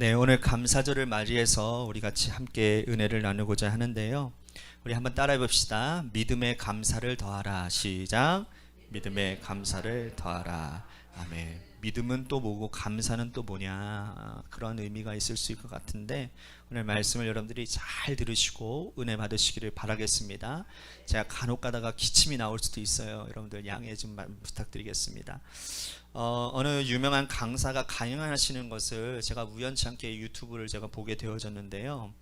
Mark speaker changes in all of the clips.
Speaker 1: 네, 오늘 감사절을 맞이해서 우리 같이 함께 은혜를 나누고자 하는데요. 우리 한번 따라해 봅시다. 믿음의 감사를 더하라. 시작. 믿음의 감사를 더하라. 아멘. 믿음은 또 뭐고 감사는 또 뭐냐, 그런 의미가 있을 수 있을 것 같은데 오늘 말씀을 여러분들이 잘 들으시고 은혜 받으시기를 바라겠습니다. 제가 간혹 가다가 기침이 나올 수도 있어요. 여러분들 양해 좀 부탁드리겠습니다. 어느 유명한 강사가 강연하시는 것을 제가 우연치 않게 유튜브를 제가 보게 되어졌는데요.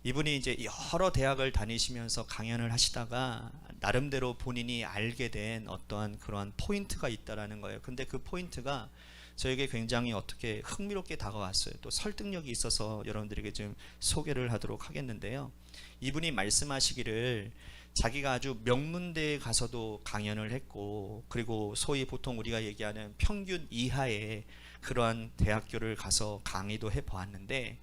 Speaker 1: 이분이 이제 여러 대학을 다니시면서 강연을 하시다가 나름대로 본인이 알게 된 어떠한 그러한 포인트가 있다라는 거예요. 근데 그 포인트가 저에게 굉장히 어떻게 흥미롭게 다가왔어요. 또 설득력이 있어서 여러분들에게 좀 소개를 하도록 하겠는데요. 이분이 말씀하시기를 자기가 아주 명문대에 가서도 강연을 했고, 그리고 소위 보통 우리가 얘기하는 평균 이하의 그러한 대학교를 가서 강의도 해보았는데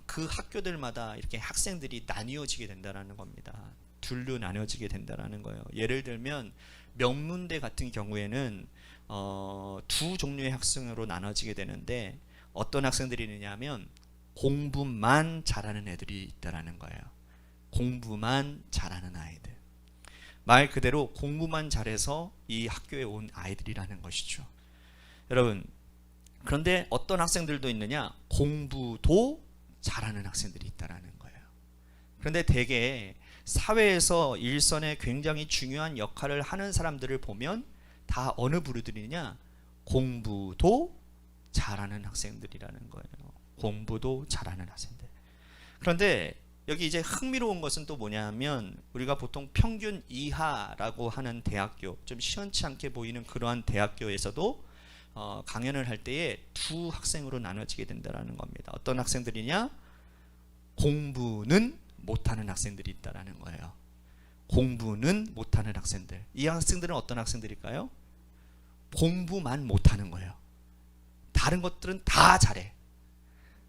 Speaker 1: 그 학교들마다 이렇게 학생들이 나뉘어지게 된다는 겁니다. 둘로 나뉘어지게 된다는 거예요. 예를 들면 명문대 같은 경우에는 두 종류의 학생으로 나눠지게 되는데, 어떤 학생들이 있느냐면 공부만 잘하는 애들이 있다라는 거예요. 공부만 잘하는 아이들, 말 그대로 공부만 잘해서 이 학교에 온 아이들이라는 것이죠. 여러분, 그런데 어떤 학생들도 있느냐, 공부도 잘하는 학생들이 있다라는 거예요. 그런데 대개 사회에서 일선에 굉장히 중요한 역할을 하는 사람들을 보면 다 어느 부류들이냐, 공부도 잘하는 학생들이라는 거예요. 공부도 잘하는 학생들. 그런데 여기 이제 흥미로운 것은 또 뭐냐면, 우리가 보통 평균 이하라고 하는 대학교, 좀 시원치 않게 보이는 그러한 대학교에서도 강연을 할 때에 두 학생으로 나눠지게 된다는 겁니다. 어떤 학생들이냐? 공부는 못하는 학생들이 있다는 거예요. 공부는 못하는 학생들. 이 학생들은 어떤 학생들일까요? 공부만 못하는 거예요. 다른 것들은 다 잘해.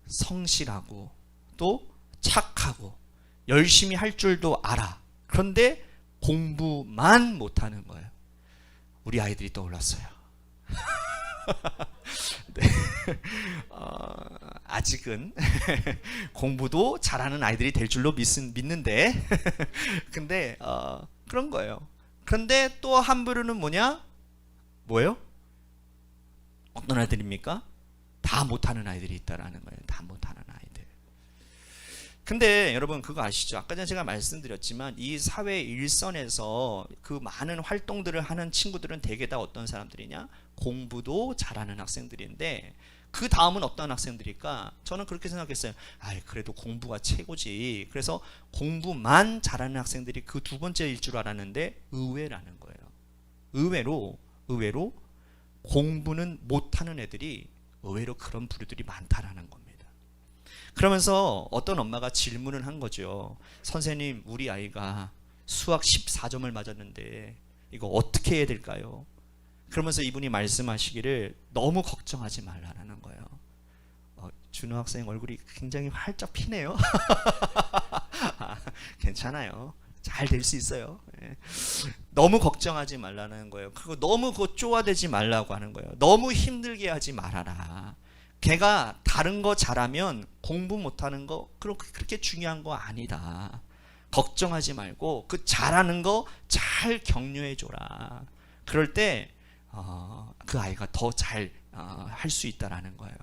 Speaker 1: 성실하고 또 착하고 열심히 할 줄도 알아. 그런데 공부만 못하는 거예요. 우리 아이들이 떠올랐어요. 네. 아직은 공부도 잘하는 아이들이 될 줄로 믿는데 근데 그런 거예요. 그런데 또 한 부류는 뭐예요? 어떤 아이들입니까? 다 못하는 아이들이 있다라는 거예요. 다 못하는 아이들. 근데 여러분 그거 아시죠? 아까 전에 제가 말씀드렸지만 이 사회 일선에서 그 많은 활동들을 하는 친구들은 대개 다 어떤 사람들이냐? 공부도 잘하는 학생들인데, 그 다음은 어떤 학생들일까? 저는 그렇게 생각했어요. 그래도 공부가 최고지. 그래서 공부만 잘하는 학생들이 그 두 번째일 줄 알았는데 의외라는 거예요. 의외로 공부는 못하는 애들이 의외로 그런 부류들이 많다라는 겁니다. 그러면서 어떤 엄마가 질문을 한 거죠. 선생님, 우리 아이가 수학 14점을 맞았는데 이거 어떻게 해야 될까요? 그러면서 이분이 말씀하시기를 너무 걱정하지 말라는 거예요. 준호 학생 얼굴이 굉장히 활짝 피네요. 괜찮아요. 잘 될 수 있어요. 너무 걱정하지 말라는 거예요. 그리고 너무 그거 쪼아대지 말라고 하는 거예요. 너무 힘들게 하지 말아라. 걔가 다른 거 잘하면 공부 못하는 거 그렇게 중요한 거 아니다. 걱정하지 말고 그 잘하는 거 잘 격려해 줘라. 그럴 때 그 아이가 더 잘 할 수 있다라는 거예요.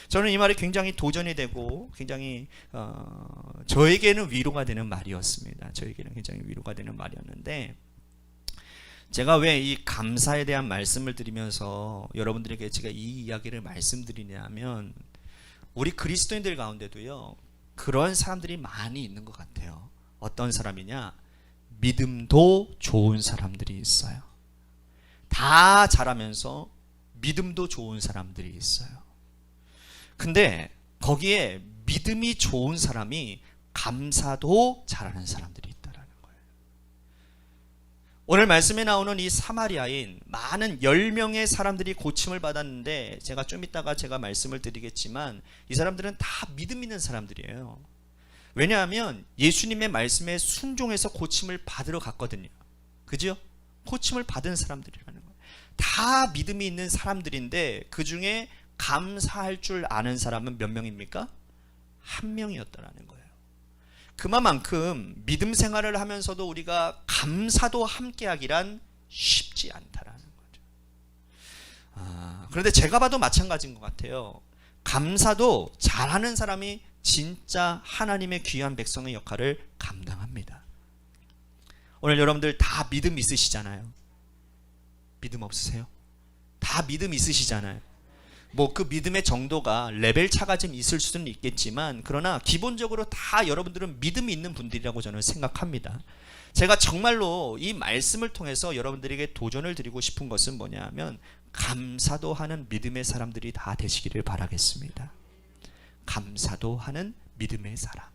Speaker 1: 저는 이 말이 굉장히 도전이 되고 굉장히 저에게는 위로가 되는 말이었습니다. 저에게는 굉장히 위로가 되는 말이었는데, 제가 왜 이 감사에 대한 말씀을 드리면서 여러분들에게 제가 이 이야기를 말씀드리냐면, 우리 그리스도인들 가운데도요 그런 사람들이 많이 있는 것 같아요. 어떤 사람이냐? 믿음도 좋은 사람들이 있어요. 다 잘하면서 믿음도 좋은 사람들이 있어요. 근데 거기에 믿음이 좋은 사람이 감사도 잘하는 사람들이 있다라는 거예요. 오늘 말씀에 나오는 이 사마리아인, 많은 10명의 사람들이 고침을 받았는데, 제가 좀 이따가 제가 말씀을 드리겠지만 이 사람들은 다 믿음 있는 사람들이에요. 왜냐하면 예수님의 말씀에 순종해서 고침을 받으러 갔거든요. 그죠? 고침을 받은 사람들이라는 거예요. 다 믿음이 있는 사람들인데 그 중에 감사할 줄 아는 사람은 몇 명입니까? 한 명이었다라는 거예요. 그만큼 믿음 생활을 하면서도 우리가 감사도 함께 하기란 쉽지 않다라는 거죠. 그런데 제가 봐도 마찬가지인 것 같아요. 감사도 잘하는 사람이 진짜 하나님의 귀한 백성의 역할을 감당합니다. 오늘 여러분들 다 믿음 있으시잖아요. 믿음 없으세요? 다 믿음 있으시잖아요. 뭐 그 믿음의 정도가 레벨 차가 좀 있을 수는 있겠지만, 그러나 기본적으로 다 여러분들은 믿음이 있는 분들이라고 저는 생각합니다. 제가 정말로 이 말씀을 통해서 여러분들에게 도전을 드리고 싶은 것은 뭐냐 하면, 감사도 하는 믿음의 사람들이 다 되시기를 바라겠습니다. 감사도 하는 믿음의 사람.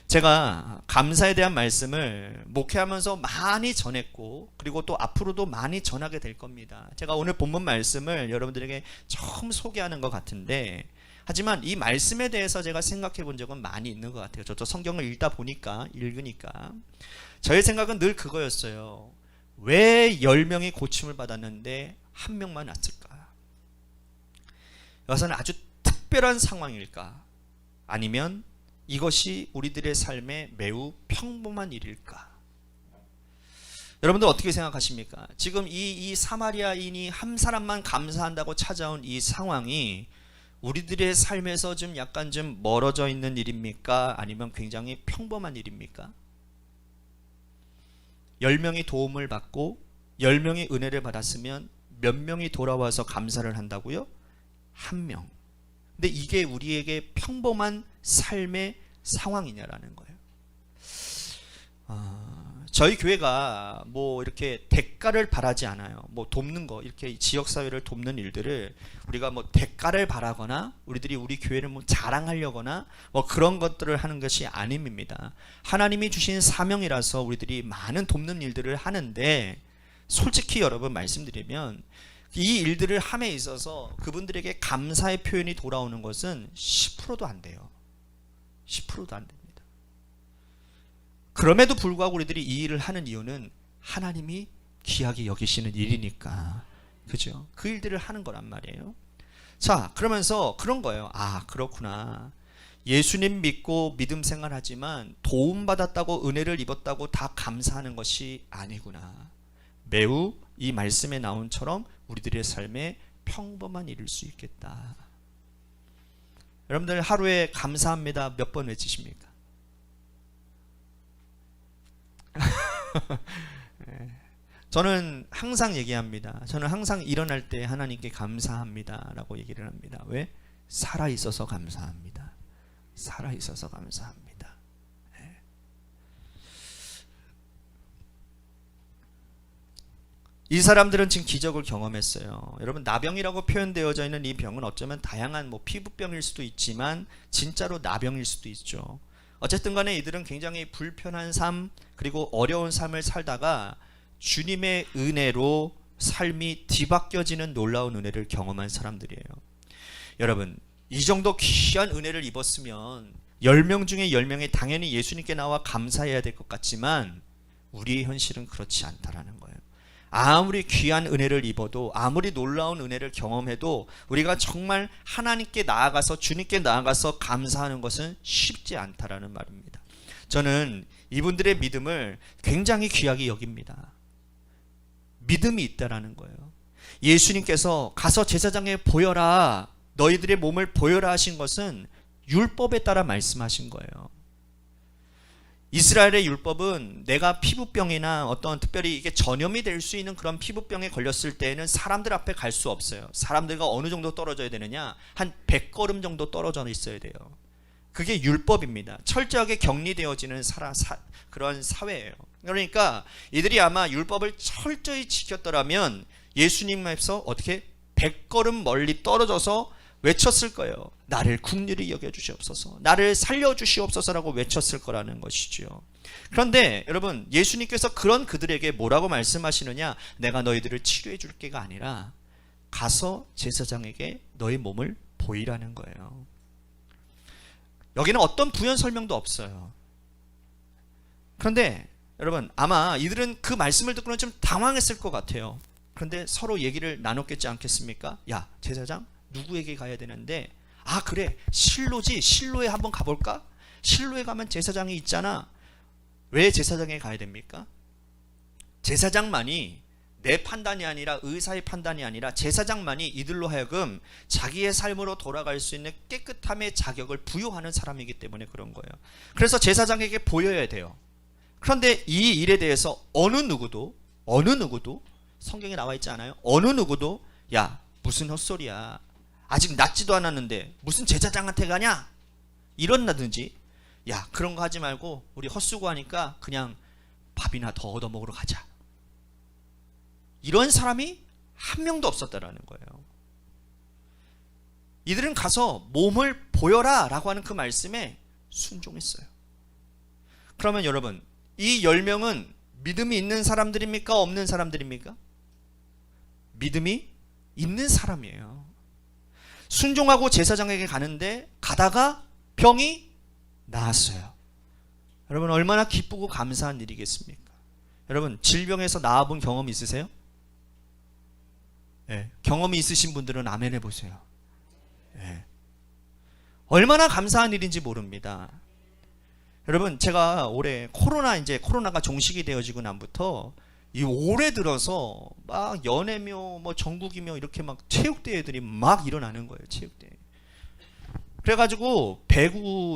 Speaker 1: 제가 감사에 대한 말씀을 목회하면서 많이 전했고, 그리고 또 앞으로도 많이 전하게 될 겁니다. 제가 오늘 본문 말씀을 여러분들에게 처음 소개하는 것 같은데, 하지만 이 말씀에 대해서 제가 생각해 본 적은 많이 있는 것 같아요. 저도 성경을 읽으니까 저의 생각은 늘 그거였어요. 왜 10명이 고침을 받았는데 한 명만 났을까? 이것은 아주 특별한 상황일까? 아니면 이것이 우리들의 삶에 매우 평범한 일일까? 여러분들 어떻게 생각하십니까? 지금 이 사마리아인이 한 사람만 감사한다고 찾아온 이 상황이 우리들의 삶에서 좀 약간 좀 멀어져 있는 일입니까? 아니면 굉장히 평범한 일입니까? 10명이 도움을 받고 10명이 은혜를 받았으면 몇 명이 돌아와서 감사를 한다고요? 1명. 근데 이게 우리에게 평범한 삶의 상황이냐라는 거예요. 저희 교회가 뭐 이렇게 대가를 바라지 않아요. 뭐 돕는 거, 이렇게 지역사회를 돕는 일들을 우리가 뭐 대가를 바라거나 우리들이 우리 교회를 뭐 자랑하려거나 뭐 그런 것들을 하는 것이 아닙니다. 하나님이 주신 사명이라서 우리들이 많은 돕는 일들을 하는데, 솔직히 여러분 말씀드리면 이 일들을 함에 있어서 그분들에게 감사의 표현이 돌아오는 것은 10%도 안 돼요. 10%도 안 됩니다. 그럼에도 불구하고 우리들이 이 일을 하는 이유는 하나님이 귀하게 여기시는 일이니까, 그죠? 그 일들을 하는 거란 말이에요. 자, 그러면서 그런 거예요. 아, 그렇구나. 예수님 믿고 믿음 생활하지만 도움받았다고 은혜를 입었다고 다 감사하는 것이 아니구나. 매우 이 말씀에 나온처럼 우리들의 삶에 평범한 일일 수 있겠다. 여러분들 하루에 감사합니다 몇 번 외치십니까? 저는 항상 얘기합니다. 저는 항상 일어날 때 하나님께 감사합니다 라고 얘기를 합니다. 왜? 살아있어서 감사합니다. 살아있어서 감사합니다. 이 사람들은 지금 기적을 경험했어요. 여러분, 나병이라고 표현되어져 있는 이 병은 어쩌면 다양한 뭐 피부병일 수도 있지만 진짜로 나병일 수도 있죠. 어쨌든 간에 이들은 굉장히 불편한 삶, 그리고 어려운 삶을 살다가 주님의 은혜로 삶이 뒤바뀌어지는 놀라운 은혜를 경험한 사람들이에요. 여러분, 이 정도 귀한 은혜를 입었으면 10명 중에 10명이 당연히 예수님께 나와 감사해야 될 것 같지만 우리의 현실은 그렇지 않다라는 거예요. 아무리 귀한 은혜를 입어도, 아무리 놀라운 은혜를 경험해도 우리가 정말 하나님께 나아가서, 주님께 나아가서 감사하는 것은 쉽지 않다라는 말입니다. 저는 이분들의 믿음을 굉장히 귀하게 여깁니다. 믿음이 있다라는 거예요. 예수님께서 가서 제사장에 보여라, 너희들의 몸을 보여라 하신 것은 율법에 따라 말씀하신 거예요. 이스라엘의 율법은 내가 피부병이나 어떤 특별히 이게 전염이 될 수 있는 그런 피부병에 걸렸을 때에는 사람들 앞에 갈 수 없어요. 사람들과 어느 정도 떨어져야 되느냐? 한 100걸음 정도 떨어져 있어야 돼요. 그게 율법입니다. 철저하게 격리되어지는 그런 사회예요. 그러니까 이들이 아마 율법을 철저히 지켰더라면 예수님 앞에서 어떻게 100걸음 멀리 떨어져서 외쳤을 거예요. 나를 긍휼히 여겨주시옵소서, 나를 살려주시옵소서라고 외쳤을 거라는 것이죠. 그런데 여러분, 예수님께서 그런 그들에게 뭐라고 말씀하시느냐? 내가 너희들을 치료해 줄 게가 아니라 가서 제사장에게 너희 몸을 보이라는 거예요. 여기는 어떤 부연 설명도 없어요. 그런데 여러분, 아마 이들은 그 말씀을 듣고는 좀 당황했을 것 같아요. 그런데 서로 얘기를 나눴겠지 않겠습니까? 야, 제사장, 누구에게 가야 되는데, 아 그래 실로지, 실로에 한번 가볼까? 실로에 가면 제사장이 있잖아. 왜 제사장에 가야 됩니까? 제사장만이, 내 판단이 아니라 의사의 판단이 아니라 제사장만이 이들로 하여금 자기의 삶으로 돌아갈 수 있는 깨끗함의 자격을 부여하는 사람이기 때문에 그런 거예요. 그래서 제사장에게 보여야 돼요. 그런데 이 일에 대해서 어느 누구도 성경에 나와 있지 않아요? 어느 누구도 야 무슨 헛소리야, 아직 낫지도 않았는데 무슨 제사장한테 가냐, 이런다든지, 야 그런 거 하지 말고 우리 헛수고하니까 그냥 밥이나 더 얻어 먹으러 가자, 이런 사람이 한 명도 없었다라는 거예요. 이들은 가서 몸을 보여라 라고 하는 그 말씀에 순종했어요. 그러면 여러분, 이 10명은 믿음이 있는 사람들입니까? 없는 사람들입니까? 믿음이 있는 사람이에요. 순종하고 제사장에게 가는데 가다가 병이 나았어요. 여러분 얼마나 기쁘고 감사한 일이겠습니까? 여러분 질병에서 나아본 경험 있으세요? 네. 경험이 있으신 분들은 아멘 해보세요. 네. 얼마나 감사한 일인지 모릅니다. 여러분 제가 올해 코로나가 종식이 되어지고 난부터 이 올해 들어서 막 연애묘 뭐 전국이묘 이렇게 막 체육대회들이 막 일어나는 거예요. 체육대회. 그래가지고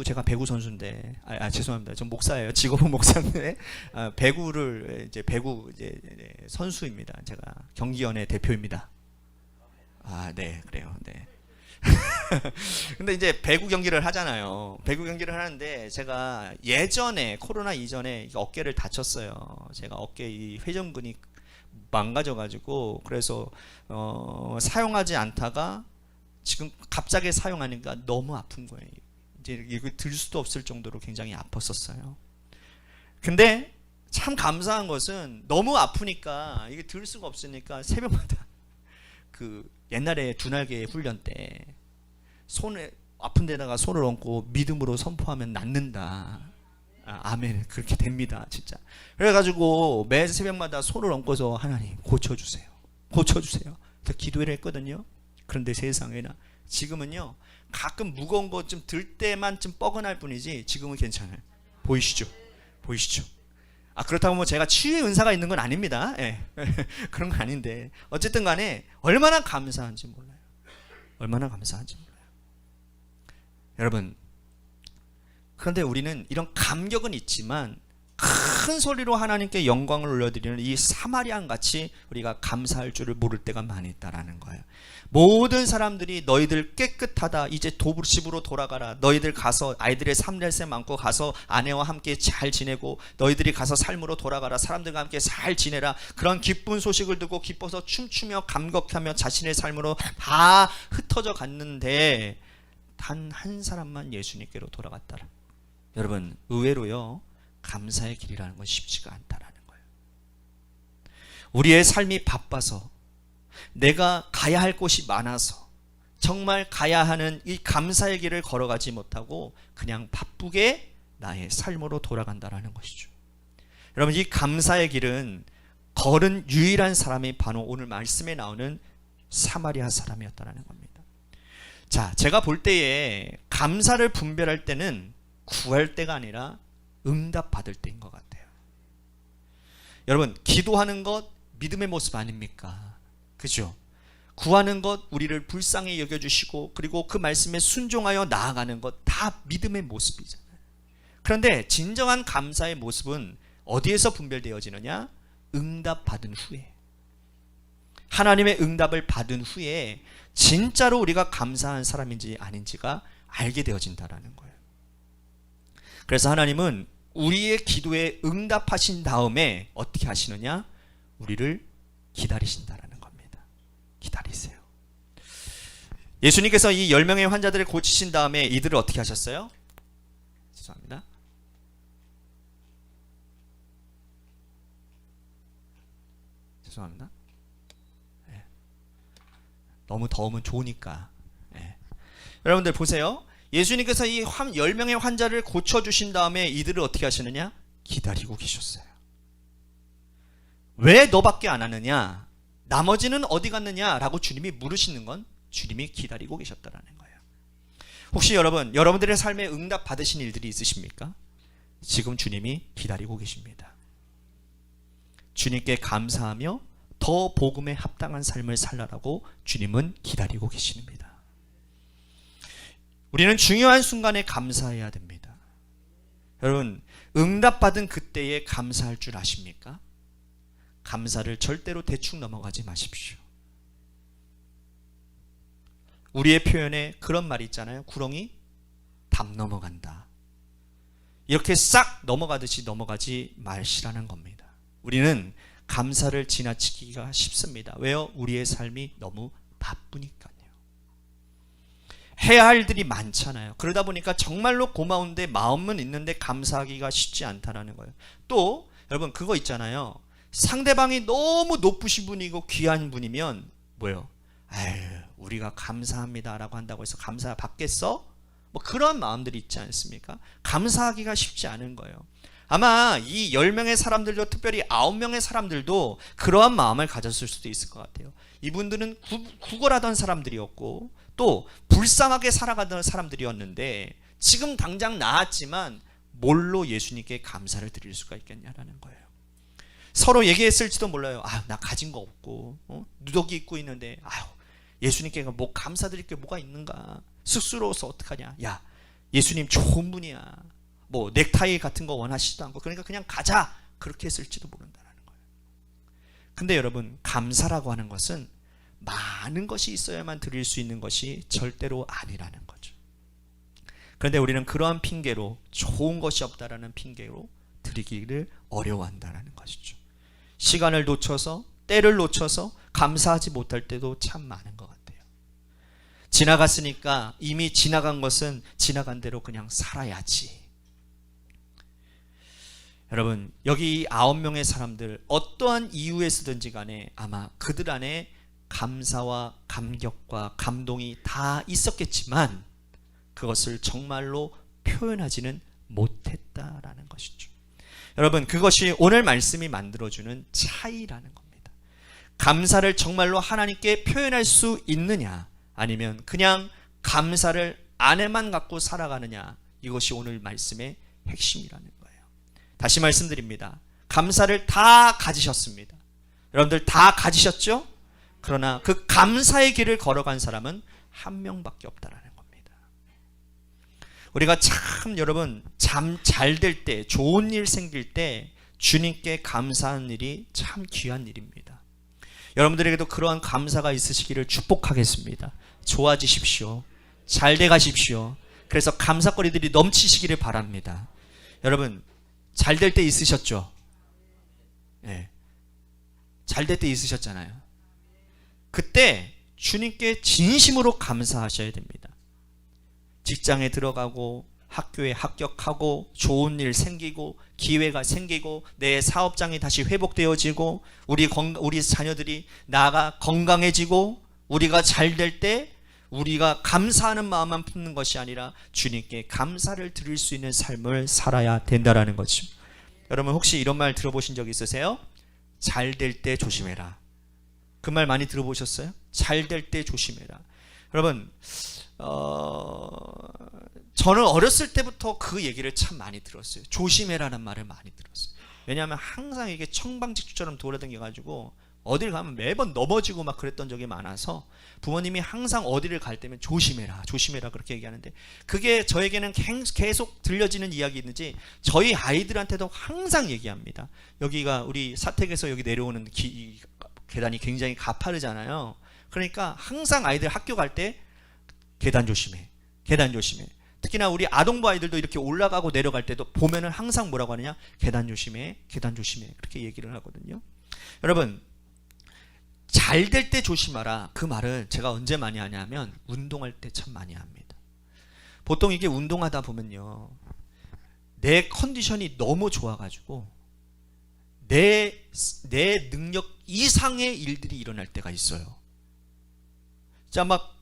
Speaker 1: 제가 배구 선수인데, 죄송합니다. 전 목사예요. 직업은 목사인데, 배구 선수입니다. 제가 경기연예 대표입니다. 네, 그래요. 네. 근데 이제 배구 경기를 하잖아요. 배구 경기를 하는데 제가 예전에 코로나 이전에 어깨를 다쳤어요. 제가 어깨 이 회전근이 망가져가지고, 그래서 사용하지 않다가 지금 갑자기 사용하니까 너무 아픈 거예요. 이제 이거 들 수도 없을 정도로 굉장히 아팠었어요. 근데 참 감사한 것은 너무 아프니까 이게 들 수가 없으니까 새벽마다 그 옛날에 두날개 훈련 때 손에 아픈 데다가 손을 얹고 믿음으로 선포하면 낫는다. 아멘. 그렇게 됩니다. 진짜. 그래가지고 매 새벽마다 손을 얹고서 하나님 고쳐주세요. 고쳐주세요. 그래서 기도를 했거든요. 그런데 세상에나 지금은요 가끔 무거운 거 좀 들 때만 좀 뻐근할 뿐이지 지금은 괜찮아요. 보이시죠? 보이시죠? 그렇다고 뭐 제가 치유의 은사가 있는 건 아닙니다. 예. 그런 건 아닌데 어쨌든 간에 얼마나 감사한지 몰라요. 얼마나 감사한지 몰라요. 여러분, 그런데 우리는 이런 감격은 있지만 큰 소리로 하나님께 영광을 올려드리는 이 사마리안 같이 우리가 감사할 줄을 모를 때가 많이 있다라는 거예요. 모든 사람들이 너희들 깨끗하다, 이제 집으로 돌아가라, 너희들 가서 아이들의 3날새 많고 가서 아내와 함께 잘 지내고 너희들이 가서 삶으로 돌아가라, 사람들과 함께 잘 지내라, 그런 기쁜 소식을 듣고 기뻐서 춤추며 감격하며 자신의 삶으로 다 흩어져 갔는데 단 한 사람만 예수님께로 돌아갔다라. 여러분 의외로요 감사의 길이라는 건 쉽지가 않다라는 거예요. 우리의 삶이 바빠서, 내가 가야 할 곳이 많아서 정말 가야 하는 이 감사의 길을 걸어가지 못하고 그냥 바쁘게 나의 삶으로 돌아간다라는 것이죠. 여러분 이 감사의 길은 걸은 유일한 사람이 바로 오늘 말씀에 나오는 사마리아 사람이었다라는 겁니다. 자, 제가 볼 때에 감사를 분별할 때는 구할 때가 아니라 응답 받을 때인 것 같아요. 여러분 기도하는 것 믿음의 모습 아닙니까? 그죠? 구하는 것 우리를 불쌍히 여겨주시고 그리고 그 말씀에 순종하여 나아가는 것 다 믿음의 모습이잖아요. 그런데 진정한 감사의 모습은 어디에서 분별되어지느냐? 응답 받은 후에, 하나님의 응답을 받은 후에 진짜로 우리가 감사한 사람인지 아닌지가 알게 되어진다라는 거예요. 그래서 하나님은 우리의 기도에 응답하신 다음에 어떻게 하시느냐? 우리를 기다리신다라는 겁니다. 기다리세요. 예수님께서 이 10명의 환자들을 고치신 다음에 이들을 어떻게 하셨어요? 죄송합니다. 죄송합니다. 네. 너무 더우면 좋으니까. 네. 여러분들 보세요. 예수님께서 이 10명의 환자를 고쳐주신 다음에 이들을 어떻게 하시느냐? 기다리고 계셨어요. 왜 너밖에 안 하느냐? 나머지는 어디 갔느냐? 라고 주님이 물으시는 건 주님이 기다리고 계셨다라는 거예요. 혹시 여러분들의 삶에 응답 받으신 일들이 있으십니까? 지금 주님이 기다리고 계십니다. 주님께 감사하며 더 복음에 합당한 삶을 살라라고 주님은 기다리고 계십니다. 우리는 중요한 순간에 감사해야 됩니다. 여러분, 응답받은 그때에 감사할 줄 아십니까? 감사를 절대로 대충 넘어가지 마십시오. 우리의 표현에 그런 말이 있잖아요. 구렁이 담 넘어간다. 이렇게 싹 넘어가듯이 넘어가지 마시라는 겁니다. 우리는 감사를 지나치기가 쉽습니다. 왜요? 우리의 삶이 너무 바쁘니까요. 해야 할 일들이 많잖아요. 그러다 보니까 정말로 고마운데 마음은 있는데 감사하기가 쉽지 않다라는 거예요. 또 여러분 그거 있잖아요. 상대방이 너무 높으신 분이고 귀한 분이면 뭐예요? 아유, 우리가 감사합니다라고 한다고 해서 감사 받겠어? 뭐 그런 마음들이 있지 않습니까? 감사하기가 쉽지 않은 거예요. 아마 이 10명의 사람들도, 특별히 9명의 사람들도 그러한 마음을 가졌을 수도 있을 것 같아요. 이분들은 구걸하던 사람들이었고 또 불쌍하게 살아가던 사람들이었는데 지금 당장 나았지만 뭘로 예수님께 감사를 드릴 수가 있겠냐라는 거예요. 서로 얘기했을지도 몰라요. 아, 나 가진 거 없고 누더기 입고 있는데 아유, 예수님께 뭐 감사드릴 게 뭐가 있는가? 쑥스러워서 어떡하냐? 야, 예수님 좋은 분이야. 뭐 넥타이 같은 거 원하시지도 않고 그러니까 그냥 가자. 그렇게 했을지도 모른다는 거예요. 근데 여러분, 감사라고 하는 것은 많은 것이 있어야만 드릴 수 있는 것이 절대로 아니라는 거죠. 그런데 우리는 그러한 핑계로, 좋은 것이 없다라는 핑계로 드리기를 어려워한다는 것이죠. 시간을 놓쳐서, 때를 놓쳐서 감사하지 못할 때도 참 많은 것 같아요. 지나갔으니까 이미 지나간 것은 지나간 대로 그냥 살아야지. 여러분, 여기 9명의 사람들 어떠한 이유에서든지 간에 아마 그들 안에 감사와 감격과 감동이 다 있었겠지만 그것을 정말로 표현하지는 못했다라는 것이죠. 여러분, 그것이 오늘 말씀이 만들어주는 차이라는 겁니다. 감사를 정말로 하나님께 표현할 수 있느냐, 아니면 그냥 감사를 안에만 갖고 살아가느냐, 이것이 오늘 말씀의 핵심이라는 거예요. 다시 말씀드립니다. 감사를 다 가지셨습니다. 여러분들 다 가지셨죠? 그러나 그 감사의 길을 걸어간 사람은 한 명밖에 없다라는 겁니다. 우리가 참 여러분 참 잘 될 때, 좋은 일 생길 때 주님께 감사하는 일이 참 귀한 일입니다. 여러분들에게도 그러한 감사가 있으시기를 축복하겠습니다. 좋아지십시오. 잘 돼 가십시오. 그래서 감사거리들이 넘치시기를 바랍니다. 여러분, 잘 될 때 있으셨죠? 네. 잘 될 때 있으셨잖아요. 그때 주님께 진심으로 감사하셔야 됩니다. 직장에 들어가고 학교에 합격하고 좋은 일 생기고 기회가 생기고 내 사업장이 다시 회복되어지고 우리 자녀들이 나아가 건강해지고 우리가 잘 될 때 우리가 감사하는 마음만 품는 것이 아니라 주님께 감사를 드릴 수 있는 삶을 살아야 된다라는 거죠. 여러분 혹시 이런 말 들어보신 적 있으세요? 잘 될 때 조심해라. 그 말 많이 들어보셨어요? 잘 될 때 조심해라. 여러분 저는 어렸을 때부터 그 얘기를 참 많이 들었어요. 조심해라는 말을 많이 들었어요. 왜냐하면 항상 이게 청방직주처럼 돌아다녀가지고 어딜 가면 매번 넘어지고 막 그랬던 적이 많아서 부모님이 항상 어디를 갈 때면 조심해라 조심해라 그렇게 얘기하는데 그게 저에게는 계속 들려지는 이야기인지 저희 아이들한테도 항상 얘기합니다. 여기가 우리 사택에서 여기 내려오는 계단이 굉장히 가파르잖아요. 그러니까 항상 아이들 학교 갈 때 계단 조심해 계단 조심해. 특히나 우리 아동부 아이들도 이렇게 올라가고 내려갈 때도 보면은 항상 뭐라고 하느냐, 계단 조심해 계단 조심해 그렇게 얘기를 하거든요. 여러분 잘 될 때 조심하라, 그 말을 제가 언제 많이 하냐면 운동할 때 참 많이 합니다. 보통 이게 운동하다 보면요 내 컨디션이 너무 좋아가지고 내 능력 이상의 일들이 일어날 때가 있어요. 자, 막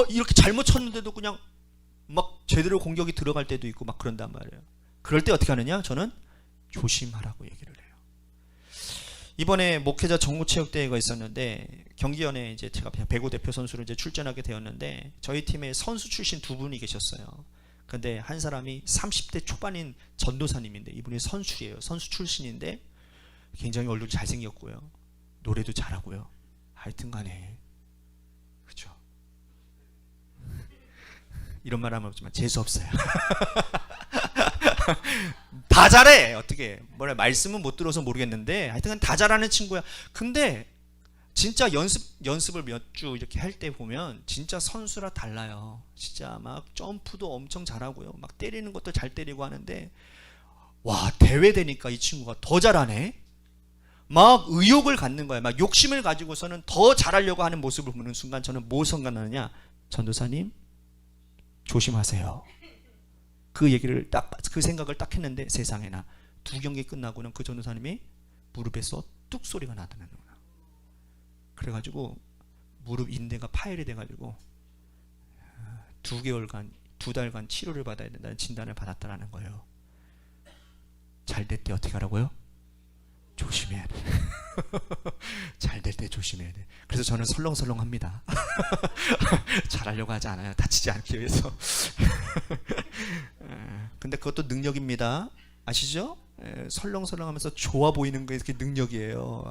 Speaker 1: 이렇게 잘못 쳤는데도 그냥 막 제대로 공격이 들어갈 때도 있고 막 그런단 말이에요. 그럴 때 어떻게 하느냐, 저는 조심하라고 얘기를 해요. 이번에 목회자 정무체육대회가 있었는데 경기연에 이제 제가 배구 대표 선수로 이제 출전하게 되었는데 저희 팀에 선수 출신 두 분이 계셨어요. 근데 한 사람이 30대 초반인 전도사님인데 이분이 선수예요. 선수 출신인데 굉장히 얼굴이 잘생겼고요. 노래도 잘하고요. 하여튼 간에 그렇죠. 이런 말 하면 없지만 재수없어요. 다 잘해. 어떻게 뭐라 말씀은 못 들어서 모르겠는데 하여튼 다 잘하는 친구야. 근데 진짜 연습을 몇 주 이렇게 할 때 보면 진짜 선수라 달라요. 진짜 막 점프도 엄청 잘하고요. 막 때리는 것도 잘 때리고 하는데 와, 대회 되니까 이 친구가 더 잘하네. 막 의욕을 갖는 거야. 막 욕심을 가지고서는 더 잘하려고 하는 모습을 보는 순간 저는 뭐 생각나느냐? 전도사님 조심하세요. 그 얘기를 딱, 그 생각을 딱 했는데 세상에나 두 경기 끝나고는 그 전도사님이 무릎에서 뚝 소리가 나더라는 거야. 그래가지고 무릎 인대가 파열이 돼가지고 2개월간 2달간 치료를 받아야 된다는 진단을 받았다라는 거예요. 잘 될 때 어떻게 하라고요? 조심해야 돼. 잘 될 때 조심해야 돼. 그래서 저는 설렁설렁합니다. 잘하려고 하지 않아요. 다치지 않기 위해서. 근데 그것도 능력입니다. 아시죠? 설렁설렁하면서 좋아 보이는 게 이렇게 능력이에요.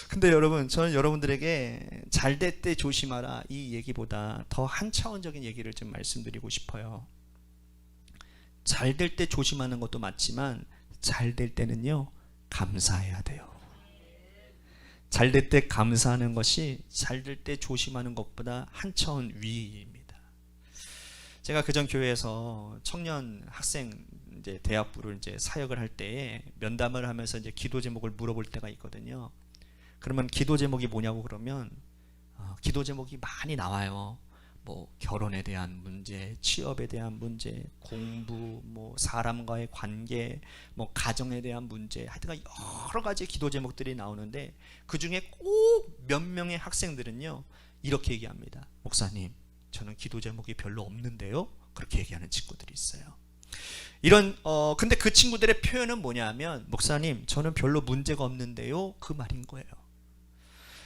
Speaker 1: 근데 여러분, 저는 여러분들에게 잘 될 때 조심하라 이 얘기보다 더 한 차원적인 얘기를 좀 말씀드리고 싶어요. 잘 될 때 조심하는 것도 맞지만 잘 될 때는요 감사해야 돼요. 잘 될 때 감사하는 것이 잘 될 때 조심하는 것보다 한 차원 위입니다. 제가 그전 교회에서 청년 학생 이제 대학부를 이제 사역을 할 때에 면담을 하면서 이제 기도 제목을 물어볼 때가 있거든요. 그러면 기도 제목이 뭐냐고 그러면 기도 제목이 많이 나와요. 뭐 결혼에 대한 문제, 취업에 대한 문제, 공부, 뭐 사람과의 관계, 뭐 가정에 대한 문제, 하여튼 여러 가지 기도 제목들이 나오는데 그 중에 꼭 몇 명의 학생들은요 이렇게 얘기합니다. 목사님, 저는 기도 제목이 별로 없는데요. 그렇게 얘기하는 친구들이 있어요. 이런 근데 그 친구들의 표현은 뭐냐면 목사님, 저는 별로 문제가 없는데요. 그 말인 거예요.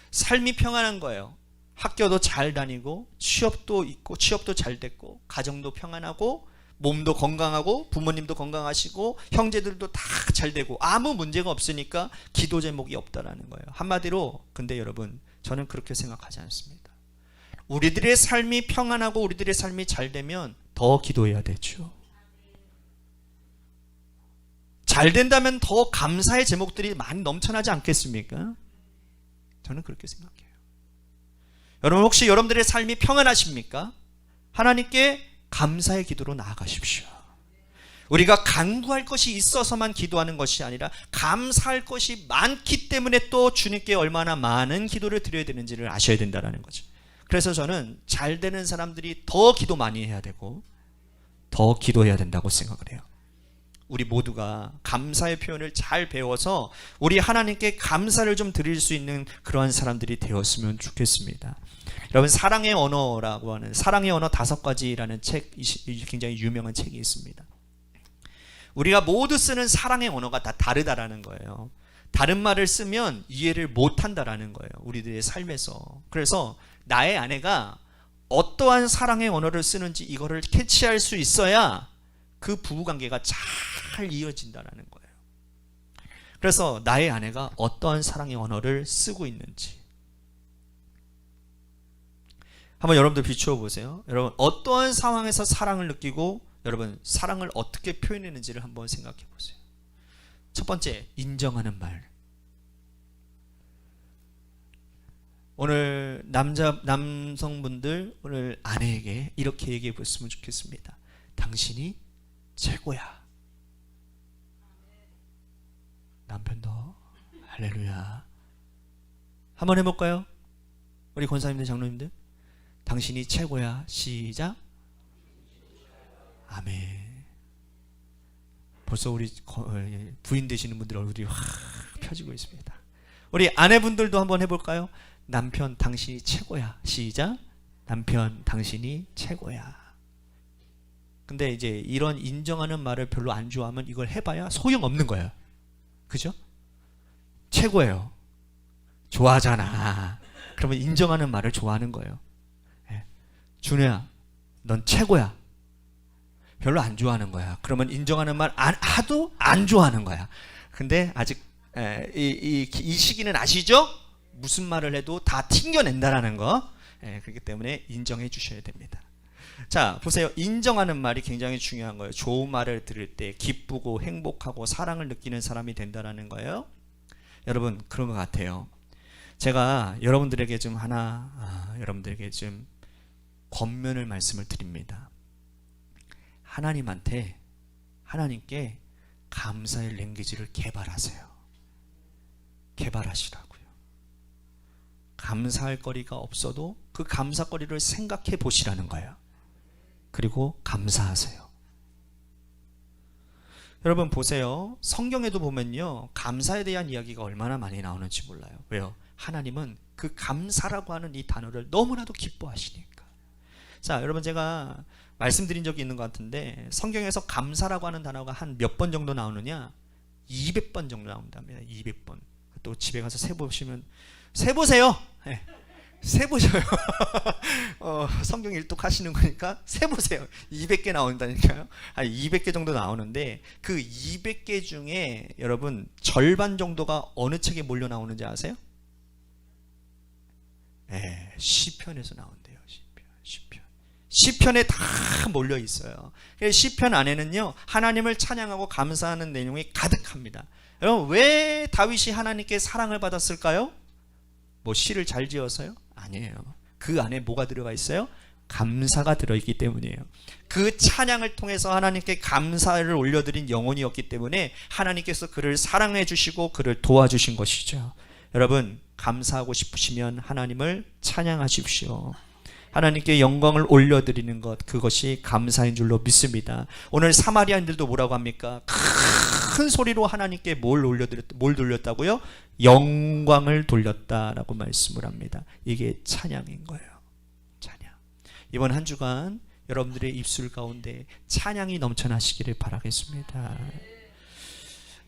Speaker 1: 삶이 평안한 거예요. 학교도 잘 다니고 취업도 있고 취업도 잘 됐고 가정도 평안하고 몸도 건강하고 부모님도 건강하시고 형제들도 다 잘 되고 아무 문제가 없으니까 기도 제목이 없다라는 거예요. 한마디로 근데 여러분 저는 그렇게 생각하지 않습니다. 우리들의 삶이 평안하고 우리들의 삶이 잘 되면 더 기도해야 되죠. 잘 된다면 더 감사의 제목들이 많이 넘쳐나지 않겠습니까? 저는 그렇게 생각해요. 여러분 혹시 여러분들의 삶이 평안하십니까? 하나님께 감사의 기도로 나아가십시오. 우리가 간구할 것이 있어서만 기도하는 것이 아니라 감사할 것이 많기 때문에 또 주님께 얼마나 많은 기도를 드려야 되는지를 아셔야 된다는 거죠. 그래서 저는 잘 되는 사람들이 더 기도 많이 해야 되고 더 기도해야 된다고 생각을 해요. 우리 모두가 감사의 표현을 잘 배워서 우리 하나님께 감사를 좀 드릴 수 있는 그러한 사람들이 되었으면 좋겠습니다. 여러분 사랑의 언어라고 하는 사랑의 언어 5가지라는 책, 굉장히 유명한 책이 있습니다. 우리가 모두 쓰는 사랑의 언어가 다 다르다라는 거예요. 다른 말을 쓰면 이해를 못한다라는 거예요. 우리들의 삶에서. 그래서 나의 아내가 어떠한 사랑의 언어를 쓰는지 이거를 캐치할 수 있어야 그 부부관계가 잘 이어진다라는 거예요. 그래서 나의 아내가 어떠한 사랑의 언어를 쓰고 있는지 한번 여러분들 비추어 보세요. 여러분 어떠한 상황에서 사랑을 느끼고 여러분 사랑을 어떻게 표현했는지를 한번 생각해 보세요. 첫 번째, 인정하는 말. 오늘 남성분들 오늘 아내에게 이렇게 얘기해 보셨으면 좋겠습니다. 당신이 최고야. 남편도 할렐루야. 한번 해볼까요? 우리 권사님들 장로님들 당신이 최고야. 시작. 아멘. 벌써 우리 부인 되시는 분들 얼굴이 확 펴지고 있습니다. 우리 아내분들도 한번 해볼까요? 남편 당신이 최고야. 시작. 남편 당신이 최고야. 근데 이제 이런 인정하는 말을 별로 안 좋아하면 이걸 해봐야 소용없는 거예요. 그죠? 최고예요. 좋아하잖아. 그러면 인정하는 말을 좋아하는 거예요. 예. 준우야, 넌 최고야. 별로 안 좋아하는 거야. 그러면 인정하는 말 하도 안 좋아하는 거야. 근데 아직 이 시기는 아시죠? 무슨 말을 해도 다 튕겨낸다라는 거. 그렇기 때문에 인정해 주셔야 됩니다. 자, 보세요. 인정하는 말이 굉장히 중요한 거예요. 좋은 말을 들을 때 기쁘고 행복하고 사랑을 느끼는 사람이 된다라는 거예요. 여러분, 그런 것 같아요. 제가 여러분들에게 좀 여러분들에게 좀 권면을 말씀을 드립니다. 하나님께 감사의 랭귀지를 개발하세요. 개발하시라고요. 감사할 거리가 없어도 그 감사거리를 생각해 보시라는 거예요. 그리고 감사하세요. 여러분 보세요. 성경에도 보면요, 감사에 대한 이야기가 얼마나 많이 나오는지 몰라요. 왜요? 하나님은 그 감사라고 하는 이 단어를 너무나도 기뻐하시니까. 자, 여러분 제가 말씀드린 적이 있는 것 같은데, 성경에서 감사라고 하는 단어가 한 몇 번 정도 나오느냐? 200번 정도 나온답니다. 200번. 또 집에 가서 세보시면, 세보세요. 네. 세보셔요. 성경 일독하시는 거니까 세보세요. 200개 나온다니까요. 200개 정도 나오는데, 그 200개 중에 여러분 절반 정도가 어느 책에 몰려 나오는지 아세요? 네, 시편에서 나온대요. 시편에 다 몰려 있어요. 시편 안에는요, 하나님을 찬양하고 감사하는 내용이 가득합니다. 여러분, 왜 다윗이 하나님께 사랑을 받았을까요? 뭐 시를 잘 지어서요? 아니에요. 그 안에 뭐가 들어가 있어요? 감사가 들어있기 때문이에요. 그 찬양을 통해서 하나님께 감사를 올려드린 영혼이었기 때문에 하나님께서 그를 사랑해 주시고 그를 도와주신 것이죠. 여러분, 감사하고 싶으시면 하나님을 찬양하십시오. 하나님께 영광을 올려드리는 것, 그것이 감사인 줄로 믿습니다. 오늘 사마리아인들도 뭐라고 합니까? 큰 소리로 하나님께 뭘 돌렸다고요? 영광을 돌렸다라고 말씀을 합니다. 이게 찬양인 거예요. 찬양. 이번 한 주간 여러분들의 입술 가운데 찬양이 넘쳐나시기를 바라겠습니다.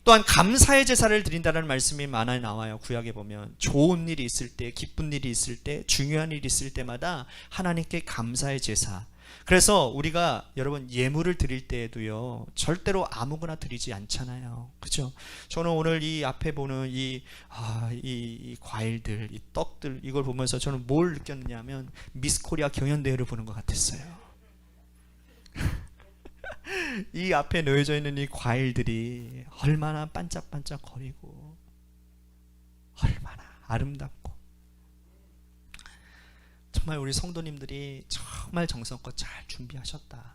Speaker 1: 또한 감사의 제사를 드린다는 말씀이 많이 나와요. 구약에 보면 좋은 일이 있을 때, 기쁜 일이 있을 때, 중요한 일이 있을 때마다 하나님께 감사의 제사. 그래서 우리가 여러분 예물을 드릴 때에도요, 절대로 아무거나 드리지 않잖아요. 그렇죠? 저는 오늘 이 앞에 보는 이 과일들, 이 떡들, 이걸 보면서 저는 뭘 느꼈느냐면 미스 코리아 경연대회를 보는 것 같았어요. 이 앞에 놓여져 있는 이 과일들이 얼마나 반짝반짝 거리고 얼마나 아름답고, 정말 우리 성도님들이 정말 정성껏 잘 준비하셨다.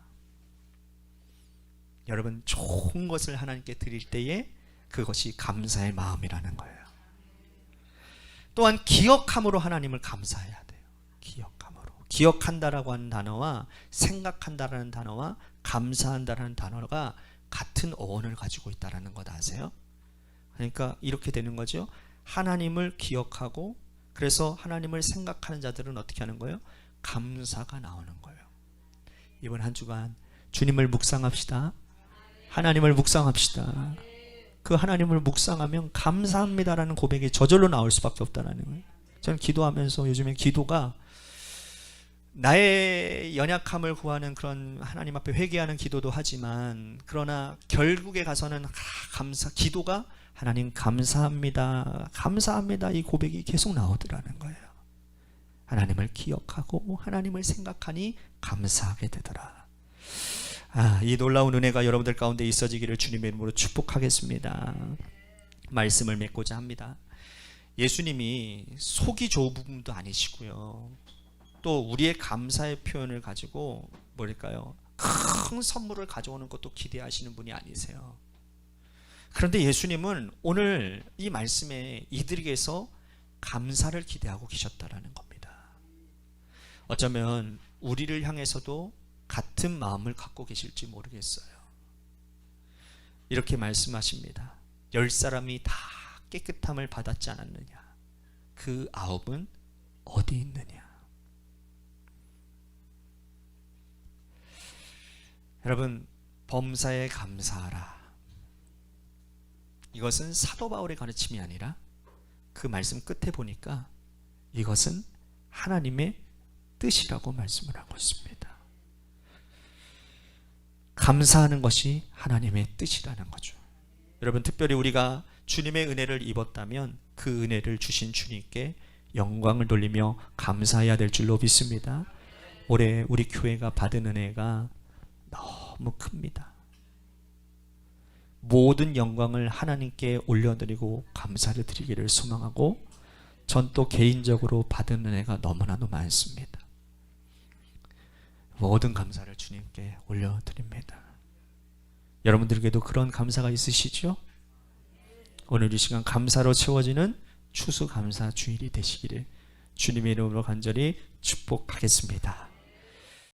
Speaker 1: 여러분, 좋은 것을 하나님께 드릴 때에 그것이 감사의 마음이라는 거예요. 또한 기억함으로 하나님을 감사해야 돼요. 기억함으로. 기억한다라고 하는 단어와 생각한다라는 단어와 감사한다라는 단어가 같은 어원을 가지고 있다는 것 아세요? 그러니까 이렇게 되는 거죠. 하나님을 기억하고, 그래서 하나님을 생각하는 자들은 어떻게 하는 거예요? 감사가 나오는 거예요. 이번 한 주간 주님을 묵상합시다. 하나님을 묵상합시다. 그 하나님을 묵상하면 감사합니다라는 고백이 저절로 나올 수밖에 없다는 거예요. 저는 기도하면서 요즘에 기도가 나의 연약함을 구하는 그런 하나님 앞에 회개하는 기도도 하지만, 그러나 결국에 가서는 기도가 하나님 감사합니다, 감사합니다, 이 고백이 계속 나오더라는 거예요. 하나님을 기억하고 하나님을 생각하니 감사하게 되더라. 이 놀라운 은혜가 여러분들 가운데 있어지기를 주님의 이름으로 축복하겠습니다. 말씀을 맺고자 합니다. 예수님이 속이 좋은 부분도 아니시고요, 또 우리의 감사의 표현을 가지고 뭐랄까요, 큰 선물을 가져오는 것도 기대하시는 분이 아니세요. 그런데 예수님은 오늘 이 말씀에 이들에게서 감사를 기대하고 계셨다라는 겁니다. 어쩌면 우리를 향해서도 같은 마음을 갖고 계실지 모르겠어요. 이렇게 말씀하십니다. 10사람이 다 깨끗함을 받았지 않았느냐? 그 9은 어디 있느냐? 여러분, 범사에 감사하라. 이것은 사도 바울의 가르침이 아니라 그 말씀 끝에 보니까 이것은 하나님의 뜻이라고 말씀을 하고 있습니다. 감사하는 것이 하나님의 뜻이라는 거죠. 여러분, 특별히 우리가 주님의 은혜를 입었다면 그 은혜를 주신 주님께 영광을 돌리며 감사해야 될 줄로 믿습니다. 올해 우리 교회가 받은 은혜가 너무 큽니다. 모든 영광을 하나님께 올려드리고 감사를 드리기를 소망하고, 전 또 개인적으로 받은 은혜가 너무나도 많습니다. 모든 감사를 주님께 올려드립니다. 여러분들에게도 그런 감사가 있으시죠? 오늘 이 시간 감사로 채워지는 추수감사 주일이 되시기를 주님의 이름으로 간절히 축복하겠습니다.